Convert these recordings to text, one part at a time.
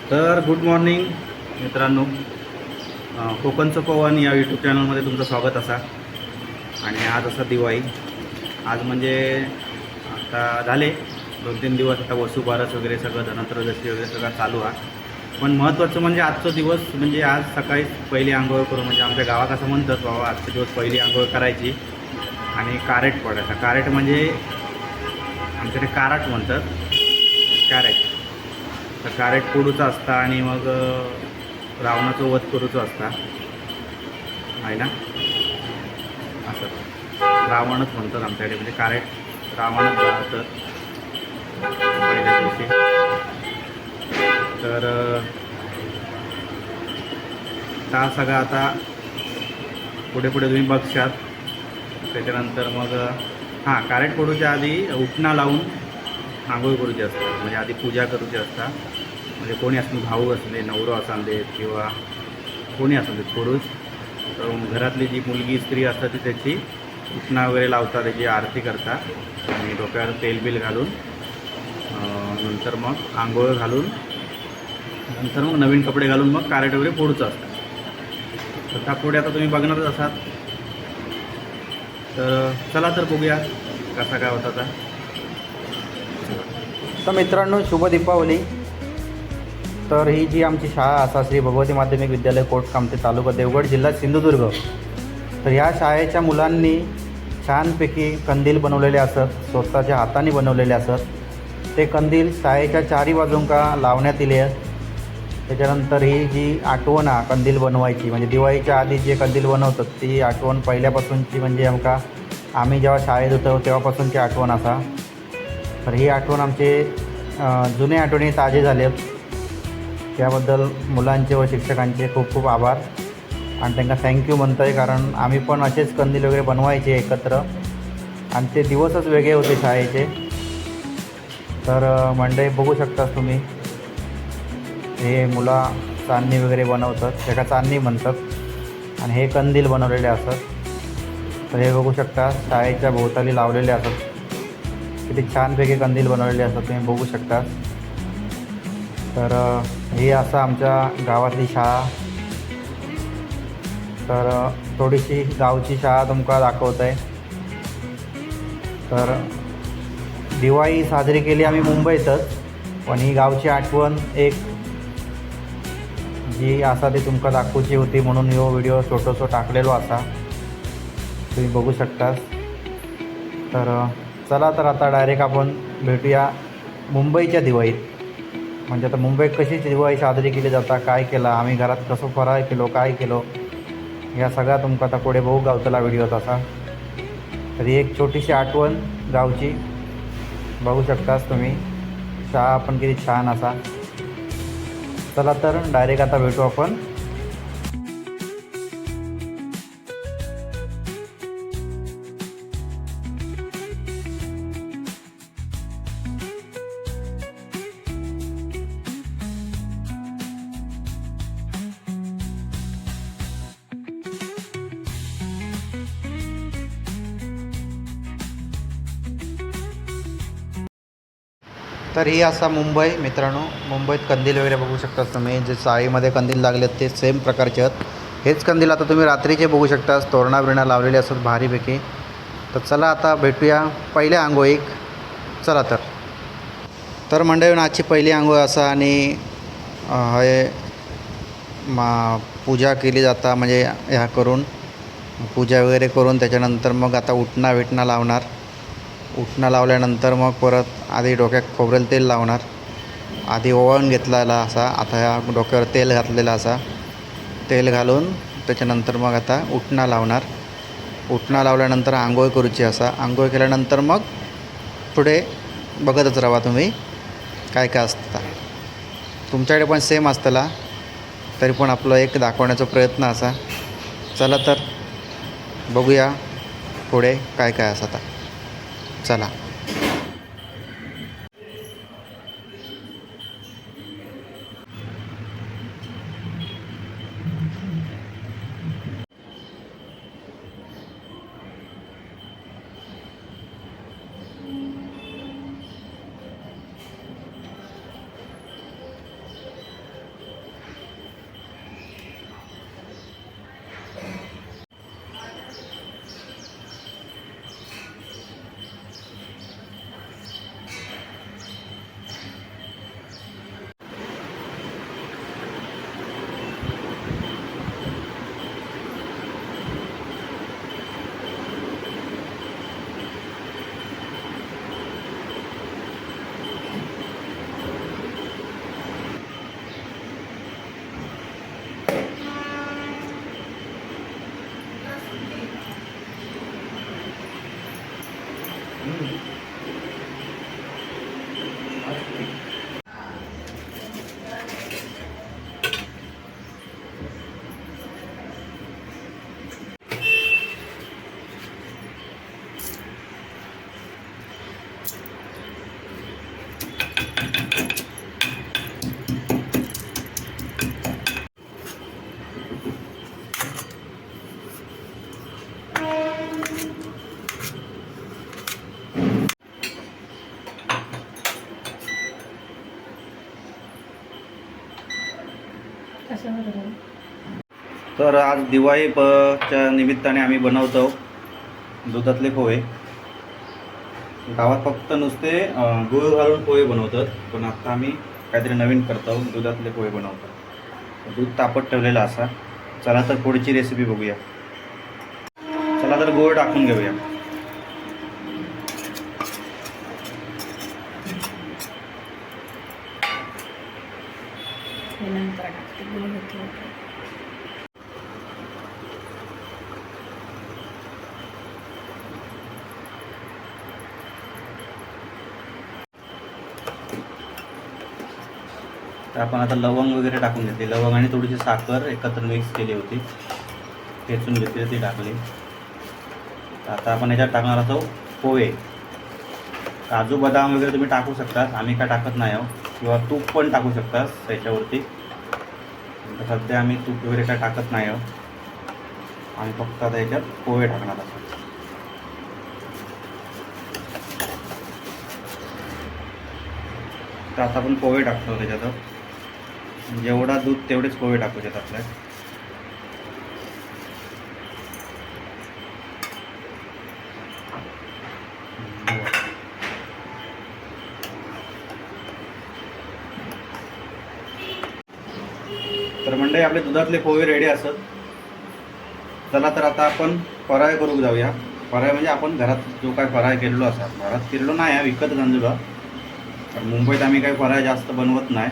तर good morning मित्रांनो. कोकणचं पवन या यूट्यूब चॅनलमध्ये तुमचं स्वागत असा. आणि आज असा दिवाळी. आज म्हणजे आता झाले 2-3 दिवस आता वसुबारस वगैरे सगळं धनत्रयोदशी वगैरे सगळं चालू आहे. पण महत्त्वाचं म्हणजे आजचा दिवस म्हणजे आज सकाळी पहिली आंघोळ करू, म्हणजे आमच्या गावात असं म्हणतात बाबा आजचे दिवस पहिली आंघोळ करायची आणि कारेट पडायचा. कारेट म्हणजे आमच्याकडे काराट म्हणतात, कॅरेट. तर कारेट फोडूचा असता आणि मग रावणाचं वध करूचं असता आहे ना. असं रावणच म्हणतात आमच्याकडे, म्हणजे कारेट रावणच जातं पहिल्या दिवशी. तर हा सगळा आता पुढे पुढे तुम्ही बघशात. त्याच्यानंतर मग हां, कारेट फोडूच्या आधी उटणा लावून आंघोळ करूची असतात, म्हणजे आधी पूजा करूची असता. म्हणजे कोणी असले, भाऊ असले, नवरो असाल देत किंवा कोणी असाल देत पुरुष, तर घरातली जी मुलगी स्त्री असतात ती त्याची उटणा वगैरे लावतात, त्याची आरती करतात आणि डोक्यावर तेल बिल घालून नंतर मग आंघोळ घालून नंतर मग नवीन कपडे घालून मग कारेट वगैरे फोडूचं असतं. तर त्या पुढे आता तुम्ही बघणारच असाल. तर चला तर बघूया कसा काय होता आता. तर मित्रांनो, शुभ दीपावली. तर ही जी आमची शाळा असा श्री भगवती माध्यमिक विद्यालय कोटकामते, तालुका देवगड, जिल्हा सिंधुदुर्ग. तर ह्या शाळेच्या मुलांनी छानपैकी कंदील बनवलेले असत, स्वतःच्या हाताने बनवलेले असत. ते कंदील शाळेच्या चारी बाजूंका लावण्यात येले आहेत. त्याच्यानंतर ही जी आठवण आहे कंदील बनवायची, म्हणजे दिवाळीच्या आधी जे कंदील बनवतात ती आठवण पहिल्यापासूनची, म्हणजे आमका आम्ही जेव्हा शाळेत होतो तेव्हापासूनची आठवण असा. तर ही आठवण आमचे जुने आठवणी ताजे झाले आहेत. त्याबद्दल मुलांचे व शिक्षकांचे खूप खूप आभार आणि त्यांना थँक्यू म्हणतो आहे. कारण आम्ही पण असेच कंदील वगैरे बनवायचे एकत्र आणि ते दिवसच वेगळे होते शाळेचे. तर मंडळी बघू शकता तुम्ही, हे मुलं चांदणी वगैरे बनवतात, त्याला चांदणी म्हणतात आणि हे कंदील बनवलेले असतात. तर हे बघू शकता शाळेच्या भोवताली लावलेले असतात. किती छानपैकी कंदील बनवलेले असतात, तुम्ही बघू शकता. तर ही असं आमच्या गावातली शाळा. तर थोडीशी गावची शाळा तुमका दाखवत आहे. तर दिवाळी साजरी केली आम्ही मुंबईतच, पण ही गावची आठवण एक जी असा ती तुमका दाखवूची होती म्हणून ह्यो व्हिडिओ छोटोसो टाकलेलो असा, तुम्ही बघू शकता. तर चला तर आता डायरेक्ट आपण भेटूया मुंबईच्या दिवाळीत. म्हणजे आता मुंबईत कशी दिवाळी साजरी केली जाता, काय केलं आम्ही घरात, कसं फराळ केलो, काय केलो, ह्या सगळ्या तुमका आता पुढे बघू गावतला व्हिडिओ तसा. तरी एक छोटीशी आठवण गावची बघू शकताच तुम्ही. शाळा पण किती छान असा. चला तर डायरेक्ट आता भेटू आपण. तर ही असा मुंबई मित्रांनो. मुंबईत कंदील वगैरे बघू शकता तुम्ही, जे चाळीमध्ये कंदील लागलेत ते सेम प्रकारचे आहेत. हेच कंदील आता तुम्ही रात्रीचे बघू शकता, तोरणा बिरणा लावलेले असतात भारीपैकी. तर चला आता भेटूया पहिल्या आंघोळीक. चला तर मंडळी आजची पहिली आंघोळ असा आणि हे पूजा केली जाता, म्हणजे ह्या करून पूजा वगैरे करून त्याच्यानंतर मग आता उटणा लावणार. उटणा लावल्यानंतर मग परत आधी डोक्यात खोबरेल तेल लावणार. आधी ओवाळून घेतलेला असा, आता ह्या डोक्यावर तेल घातलेला असा. तेल घालून त्याच्यानंतर मग आता उटणा लावणार. उटणा लावल्यानंतर आंघोळ करूची असा. आंघोळ केल्यानंतर मग पुढे बघतच राहा तुम्ही काय काय असतं. तुमच्याकडे पण सेम असतला, तरी पण आपलं एक दाखवण्याचा प्रयत्न असा. चला तर बघूया पुढे काय काय असं. आता चला. तर आज दिवाळीच्या निमित्ताने आम्ही बनवतो दुधातले पोहे. गावात फक्त नुसते गूळ घालून पोहे बनवतात, पण आता आम्ही काहीतरी नवीन करतो, दुधातले पोहे बनवतो. दूध तापत ठेवलेलं असा. चला तर पुढची रेसिपी बघूया. चला तर गूळ टाकून घेऊया. तर आपण आता लवंग वगैरे टाकून घेतली. लवंग आणि थोडीशी साखर एकत्र मिक्स केली होती, ठेचून घेतली, ती टाकली. आता आपण याच्यात टाकणार आहोत पोहे. काजू बदाम वगैरे तुम्ही टाकू शकता, आम्ही काय टाकत नाही आहोत. किंवा तूप पण टाकू शकता त्याच्यावरती. तर सध्या आम्ही तूप वगैरे काय टाकत नाही आहोत. आम्ही फक्त आता याच्यात पोहे टाकणार आहोत. तर आता आपण पोहे टाकतो त्याच्यात. जेवढा दूध तेवढेच पोहे टाकू शकतात आपल्या. तर मंडळी आपले दुधातले पोहे रेडी असत. चला तर आता आपण फराळ करू जाऊया. फराळ म्हणजे आपण घरात जो काय फराळ केलेलो असा, घरात केलेलो नाही आहे, विकत आणलेलो. तर मुंबईत आम्ही काही फराळ जास्त बनवत नाही,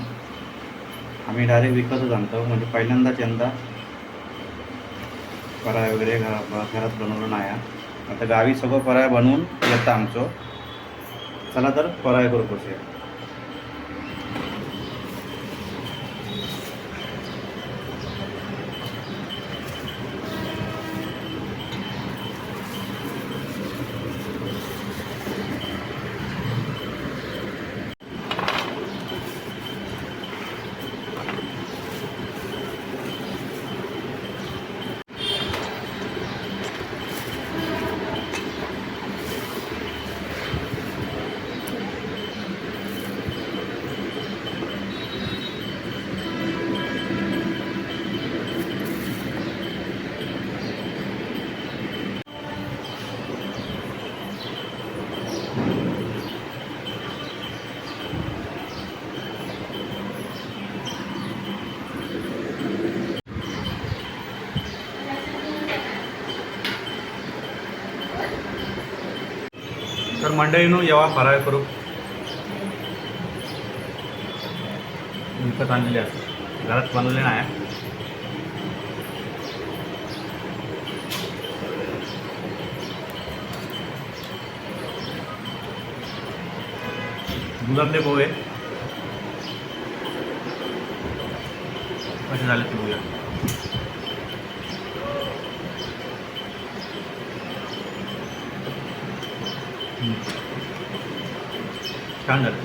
आम्ही डायरेक्ट विकतच आणतो. म्हणजे पहिल्यांदाच यंदा फराळ वगैरे घरात बनवलं नाही आहे. आता गावी सगळं फराळ बनवून येतं आमचं. चला तर फराळ करू करूया. तर मंडळीनो जेव्हा फराळ करू. विकत आणलेले असतात, घरात बनवले नाही. दुधातले पोहे कसे झाले ते बघूया. छान झालं.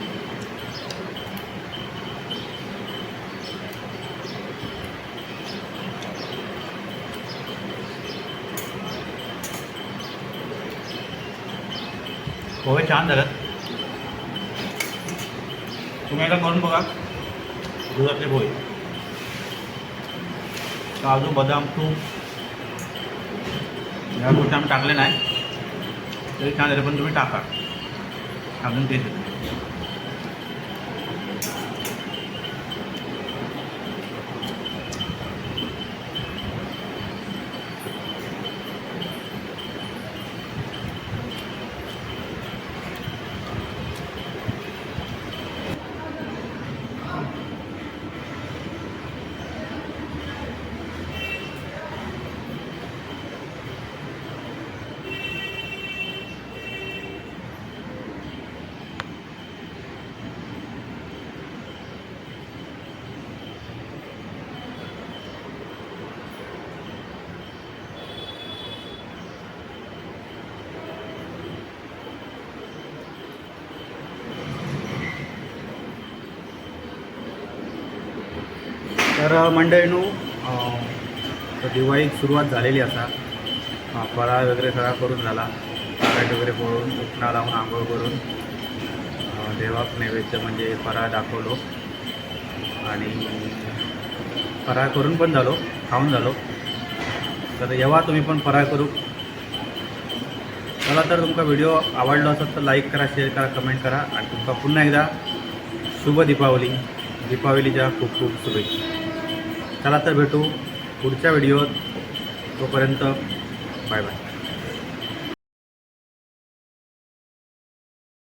पोहे छान झालं. तुम्ही एकदा करून बघा दुधातले पोहे. काजू बदाम तूप या गोष्टी आम्ही टाकले नाही तरी छान झाले, पण तुम्ही टाका, अजून तेच येतं. तर मंडळीनो तर दिवाळी सुरुवात झालेली असा. फराळ वगैरे सगळा करून झाला, लाईट वगैरे फोडून उठणा लावून आंघोळ करून देवाक नैवेद्य म्हणजे फराळ दाखवलो आणि फराळ करून पण झालो, खाऊन झालो. तर येवा तुम्ही पण फराळ करू. चला तर तुमका व्हिडिओ आवडला असेल तर लाईक करा, शेअर करा, कमेंट करा आणि तुमका पुन्हा एकदा शुभ दीपावली. दीपावलीच्या खूप खूप शुभेच्छा. चला तर भेटू पुढच्या व्हिडिओत. तोपर्यंत बाय बाय.